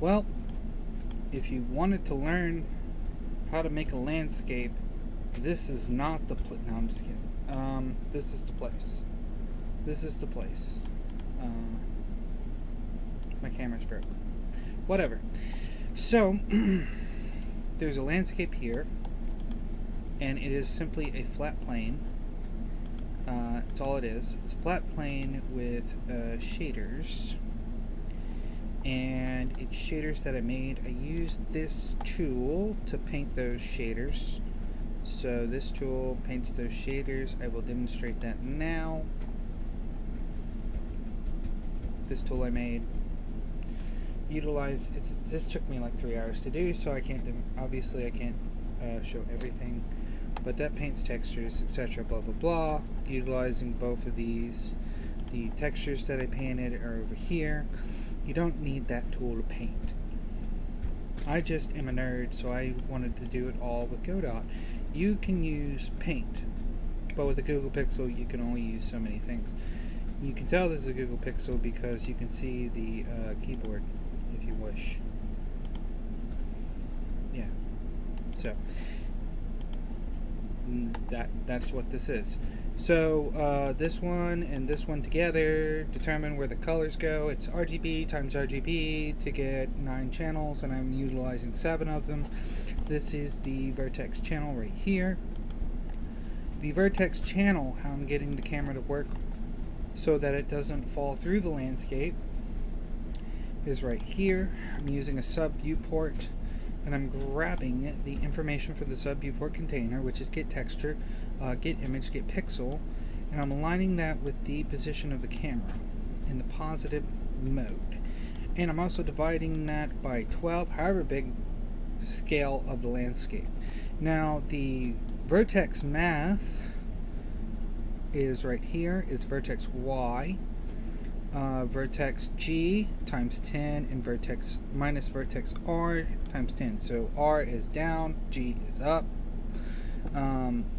Well, if you wanted to learn how to make a landscape, this is not the place. No, I'm just kidding. This is the place. This is the place. Uh, my camera's broke. Whatever. So, there's a landscape here, and it is simply a flat plane. That's all it is. It's a flat plane with shaders, and it's shaders that I made. I used this tool to paint those shaders. So this tool paints those shaders. I will demonstrate that now. This tool I made. This took me like 3 hours to do, so I can't obviously I can't show everything, but that paints textures, etc. Blah blah blah. Utilizing both of these, the textures that I painted are over here. You don't need that tool to paint. I just am a nerd, so I wanted to do it all with Godot. You can use Paint, but with the Google Pixel you can only use so many things. You can tell this is a Google Pixel because you can see the keyboard if you wish. Yeah. So that's what this is. So this one and this one together determine where the colors go. It's RGB times RGB to get 9 channels, and I'm utilizing 7 of them. This is the vertex channel right here. The vertex channel, how I'm getting the camera to work so that it doesn't fall through the landscape, is right here. I'm using a sub viewport, and I'm grabbing the information for the sub viewport container, which is get texture, get image, get pixel, and I'm aligning that with the position of the camera in the positive mode. And I'm also dividing that by 12, however big the scale of the landscape. Now the vertex math is right here. It's vertex Y, vertex G times 10, and vertex minus vertex R times 10. So R is down, G is up.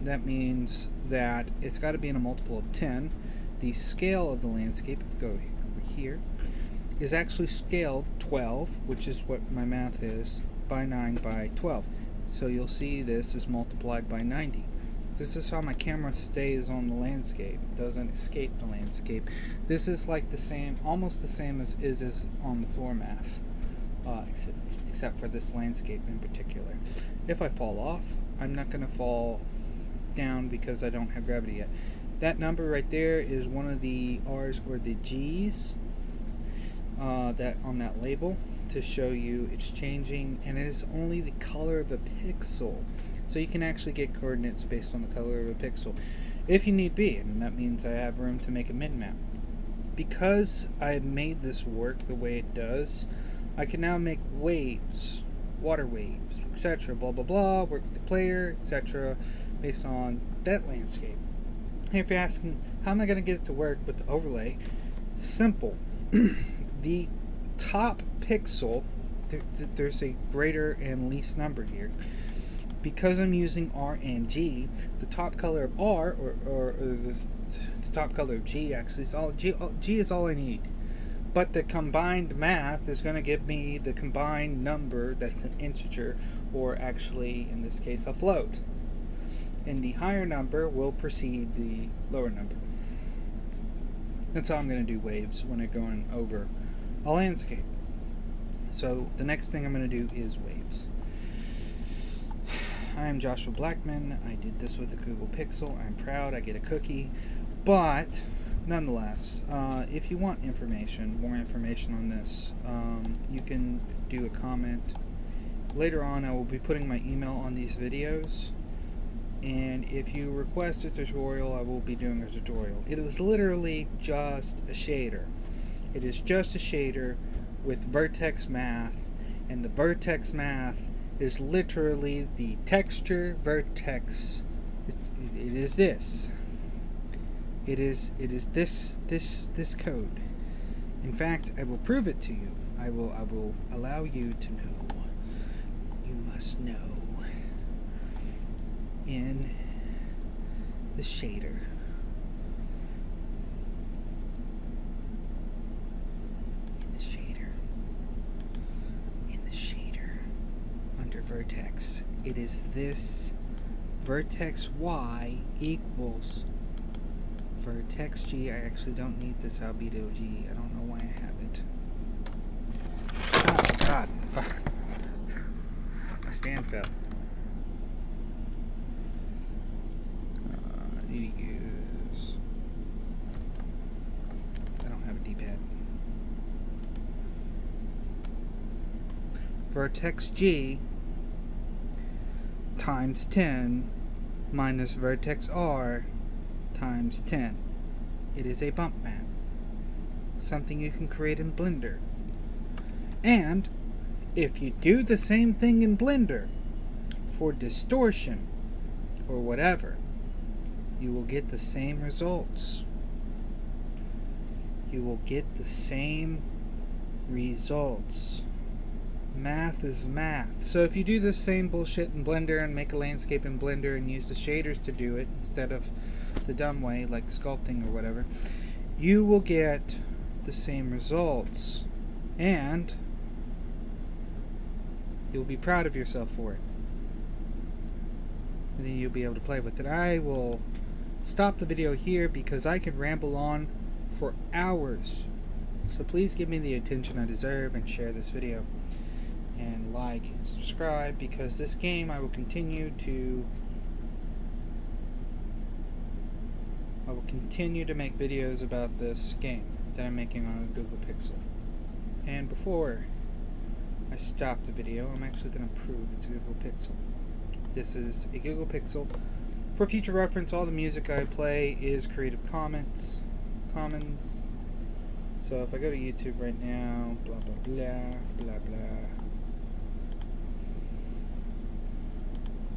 That means that it's got to be in a multiple of 10. The scale of the landscape, if we go over here, is actually scaled 12, which is what my math is, by 9 by 12. So you'll see this is multiplied by 90. This is how my camera stays on the landscape. It doesn't escape the landscape. This is like the same, almost the same as is on the floor math, except for this landscape in particular. If I fall off, I'm not going to fall down because I don't have gravity yet. That number right there is one of the R's or the G's that on that label to show you it's changing, and it is only the color of the pixel. So you can actually get coordinates based on the color of a pixel if you need be, and that means I have room to make a min-map. Because I made this work the way it does, I can now make waves, water waves, etc. blah blah blah, work with the player, etc. based on that landscape. And if you're asking how am I going to get it to work with the overlay, simple. The top pixel, there's a greater and least number here. Because I'm using R and G, the top color of R, or the top color of G actually, is all G is all I need. But the combined math is going to give me the combined number that's an integer, or actually, in this case, a float. And the higher number will precede the lower number. That's how I'm going to do waves when I'm going over a landscape. So the next thing I'm going to do is waves. I am Joshua Blackman. I did this with the Google Pixel. I'm proud. I get a cookie. But nonetheless, if you want information, more information on this, you can do a comment. Later on, I will be putting my email on these videos. And if you request a tutorial, I will be doing a tutorial. It is literally just a shader. It is just a shader with vertex math, and the vertex math is literally the texture vertex. It is this. It is this code. In fact, I will prove it to you. I will allow you to know. You must know. In the shader. vertex. It is this vertex Y equals vertex G. I actually don't need this albedo G. I don't know why I have it. Oh God. My stand fell. I need to use... I don't have a D-pad. Vertex G times 10 minus vertex R times 10. It is a bump map. Something you can create in Blender. And if you do the same thing in Blender for distortion or whatever, you will get the same results. You will get the same results. Math is math. So if you do the same bullshit in Blender and make a landscape in Blender and use the shaders to do it instead of the dumb way like sculpting or whatever, you will get the same results and you'll be proud of yourself for it. And then you'll be able to play with it. I will stop the video here because I could ramble on for hours. So please give me the attention I deserve and share this video. And like and subscribe, because this game I will continue to make videos about this game that I'm making on a Google Pixel. And before I stop the video, I'm actually going to prove it's a Google Pixel. This is a Google Pixel. For future reference, all the music I play is Creative Commons. So if I go to YouTube right now, blah blah blah blah blah,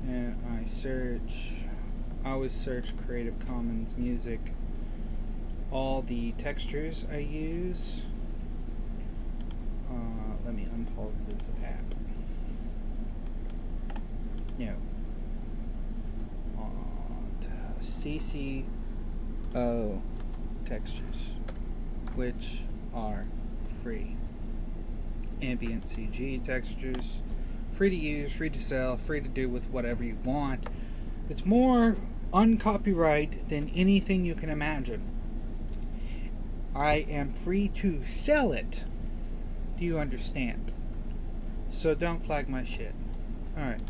and I always search Creative Commons music. All the textures I use. Let me unpause this app. No. CCO textures, which are free. Ambient CG textures, free to use, free to sell, free to do with whatever you want. It's more uncopyright than anything you can imagine. I am free to sell it. Do you understand? So don't flag my shit. Alright.